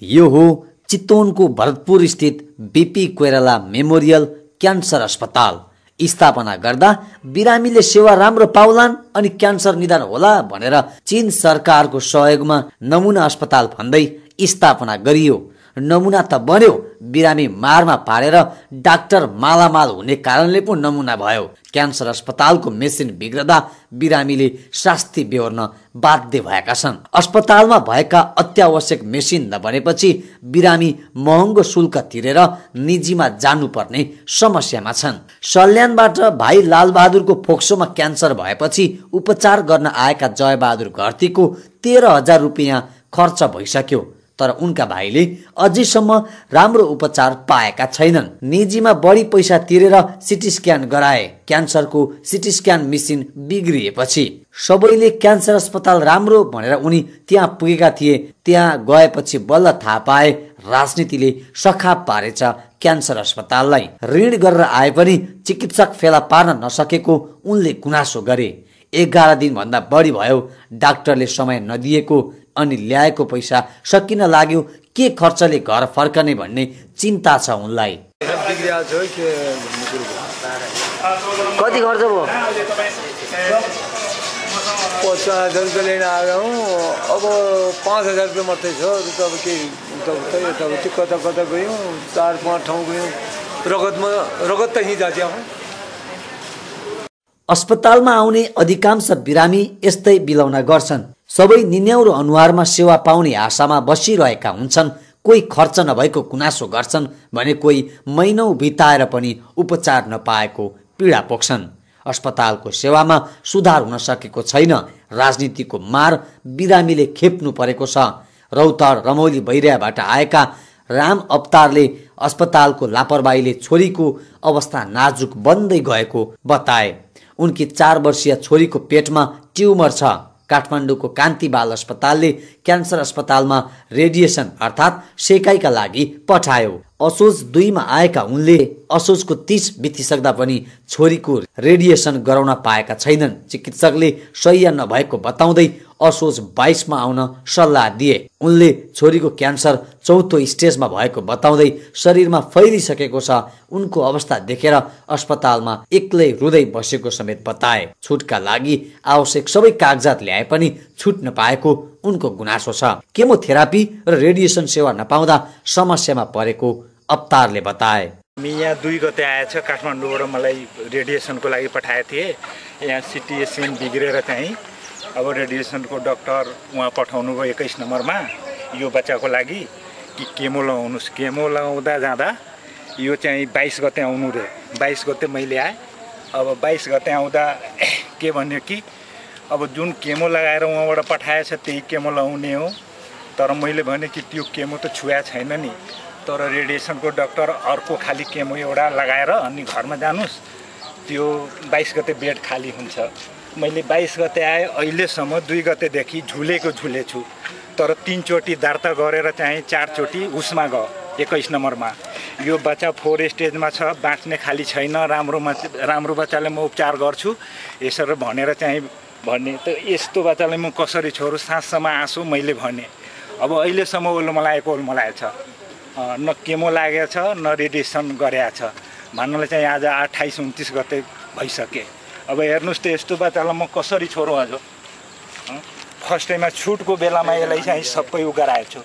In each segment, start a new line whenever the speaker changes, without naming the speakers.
यो हो चितवनको भरतपुर स्थित बीपी कोइराला मेमोरियल क्यान्सर अस्पताल। स्थापना गर्दा बिरामीले सेवा राम्रो पाउलान् अनि क्यान्सर निदान होला भनेर चीन सरकारको सहयोगमा नमुना अस्पताल भन्दै स्थापना गरियो। नमुना त बन्यो, बिरामी मारमा पारेर डाक्टर मालामाल हुने कारणले पो नमुना भयो। क्यान्सर अस्पतालको मेसिन बिग्रदा बिरामीले शास्ति बेहोर्न बाध्य भएका छन्। अस्पतालमा भएका अत्यावश्यक मेसिन नबनेपछि बिरामी महँगो शुल्क तिरेर निजीमा जानुपर्ने समस्यामा छन्। सल्यानबाट भाइ लालबहादुरको फोक्सोमा क्यान्सर भएपछि उपचार गर्न आएका जयबहादुर घरतीको 13,000 रुपियाँ खर्च भइसक्यो, तर उनका भाइले अझैसम्म राम्रो उपचार पाएका छैनन्। निजीमा बढी पैसा तिरेर सिटी स्क्यान गराए। क्यान्सरको सिटी स्क्यान मेसिन बिग्रिएपछि सबैले क्यान्सर अस्पताल राम्रो भनेर उनी त्यहाँ पुगेका थिए। त्यहाँ गएपछि बल्ल थाहा पाए राजनीतिले सखाप पारेछ क्यान्सर अस्पताललाई। ऋण गरेर आए पनि चिकित्सक फेला पार्न नसकेको उनले गुनासो गरे। 11 दिनभन्दा बढी भयो डाक्टरले समय नदिएको अनि ल्याएको पैसा सकिन लाग्यो। के खर्चले घर फर्कने भन्ने चिन्ता छ उनलाई।
कति खर्च भयो?
50,000 रुपियाँ लिन आएको हूँ। अब 5,000 रुपियाँ मात्रै छ। अब के कता कता गयौँ, 4-5 ठाउँ गयौँ। रगत त यहीँ जाती हूँ।
अस्पतालमा आउने अधिकांश बिरामी यस्तै बिलौना गर्छन्। सबै निन्याउरो अनुहारमा सेवा पाउने आशामा बसिरहेका हुन्छन्। कोही खर्च नभएको गुनासो गर्छन् भने कोही महिनौं बिताएर पनि उपचार नपाएको पीडा पोख्छन्। अस्पतालको सेवामा सुधार हुन सकेको छैन। राजनीतिको मार बिरामीले खेप्नु परेको छ। रौतहट रमौली बैरियाबाट आएका राम अवतारले अस्पतालको लापरवाहीले छोरीको अवस्था नाजुक बन्दै गएको बताए। उनकी 4 वर्षीय छोरीको पेटमा ट्युमर छ। काठमाडौँको कान्ति बाल अस्पतालले क्यान्सर अस्पतालमा रेडिएसन अर्थात् सेकाइका लागि पठायो। असोज 2 मा आएका उनले असोजको 30 बितिसक्दा पनि छोरीको रेडिएसन गराउन पाएका छैनन्। चिकित्सकले सह्य नभएको बताउँदै असोज 22 मा आउन सल्लाह दिए। उनले छोरीको क्यान्सर 4थो स्टेजमा भएको बताउँदै शरीरमा फैलिसकेको छ। उनको अवस्था देखेर अस्पतालमा एक्लै रुँदै बसेको समेत बताए। छुटका लागि आवश्यक सबै कागजात ल्याए पनि छुट नपाएको उनको गुनासो छ। केमोथेरापी र रेडिएसन सेवा नपाउँदा समस्यामा परेको अवतारले बताए।
यहाँ 2 गते आएछ काठमाडौँबाट मलाई रेडिएसनको लागि पठाए थिए। यहाँ सिटी स्क्यान बिग्रेर चाहिँ अब रेडिएसनको डाक्टर उहाँ पठाउनु भयो 21 नम्बरमा यो बच्चाको लागि कि केमो लगाउनुस्। केमो लगाउँदा जाँदा यो चाहिँ 22 गते आउनु रे। 22 गते मैले आएँ। अब 22 गते आउँदा के भन्यो कि अब जुन केमो लगाएर उहाँबाट पठाएछ त्यही केमो लगाउने हो। तर मैले भने कि त्यो केमो त छुया छैन नि, तर रेडिएसनको डाक्टर अर्को खाली केमो एउटा लगाएर अनि घरमा जानुस्, त्यो 22 गते बेड खाली हुन्छ। मैले 22 गते आएँ। अहिलेसम्म 2 गतेदेखि झुलेछु, तर 3 चोटि दर्ता गरेर चाहिँ 4 चोटि उसमा गयो 21 नम्बरमा। यो बच्चा 4 स्टेजमा छ, बाँच्ने खाली छैन, राम्रो बच्चालाई म उपचार गर्छु यसरी भनेर चाहिँ भन्ने। त यस्तो बच्चालाई म कसरी छोड्छु? साँझसम्म आँसु मैले भने। अब अहिलेसम्म ओल्लो मलाएछ, न केमो लागेछ न रेडिएसन गरेछ। भन्नलाई चाहिँ आज 28-29 गते भइसके। अब हेर्नुहोस् त यस्तो बच्चालाई म कसरी छोड्छु? हजुर फर्स्ट टाइममा छुटको बेलामा यसलाई चाहिँ सबै गराएछु।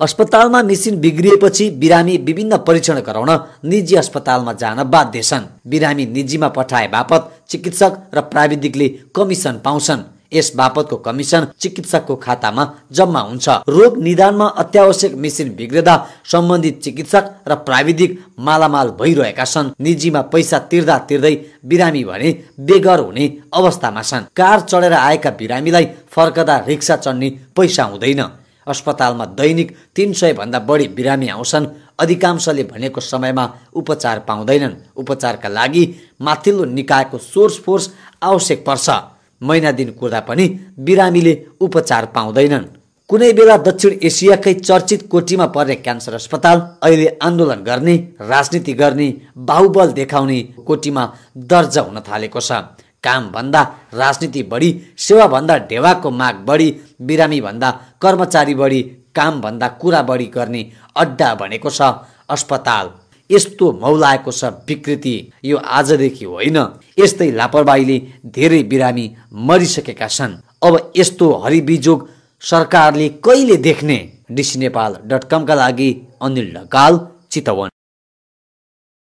अस्पतालमा मेसिन बिग्रिएपछि बिरामी विभिन्न परीक्षण गराउन निजी अस्पतालमा जान बाध्य छन्। बिरामी निजीमा पठाए बापत चिकित्सक र प्राविधिकले कमिसन पाउँछन्। यस बापतको कमिसन चिकित्सकको खातामा जम्मा हुन्छ। रोग निदानमा अत्यावश्यक मेसिन बिग्रदा सम्बन्धित चिकित्सक र प्राविधिक मालामाल भइरहेका छन्। निजीमा पैसा तिर्दै बिरामी भने बेघर हुने अवस्थामा छन्। कार चढेर आएका बिरामीलाई फर्कदा रिक्सा चढ्ने पैसा हुँदैन। अस्पतालमा दैनिक 300 भन्दा बढी बिरामी आउँछन्। अधिकांशले भनेको समयमा उपचार पाउँदैनन्। उपचारका लागि माथिल्लो निकायको सोर्स फोर्स आवश्यक पर्छ। महिना दिन कुर्दा पनि बिरामीले उपचार पाउँदैनन्। कुनै बेला दक्षिण एसियाकै चर्चित कोटीमा पर्ने क्यान्सर अस्पताल अहिले आन्दोलन गर्ने, राजनीति गर्ने, बाहुबल देखाउने कोटीमा दर्जा हुन थालेको छ। काम भन्दा राजनीति बढी, सेवा भन्दा ढेवाको माग बढी, बिरामी भन्दा कर्मचारी बढी, कामभन्दा कुरा बढी गर्ने अड्डा भनेको छ अस्पताल। यस्तो मौलाएको छ विकृति यो आजदेखि होइन। यस्तै लापरवाहीले धेरै बिरामी मरिसकेका छन्। अब यस्तो हरिबिजोग सरकारले कहिले देख्ने? dcnepal.com का लागि अनिल ढकाल, चितवन।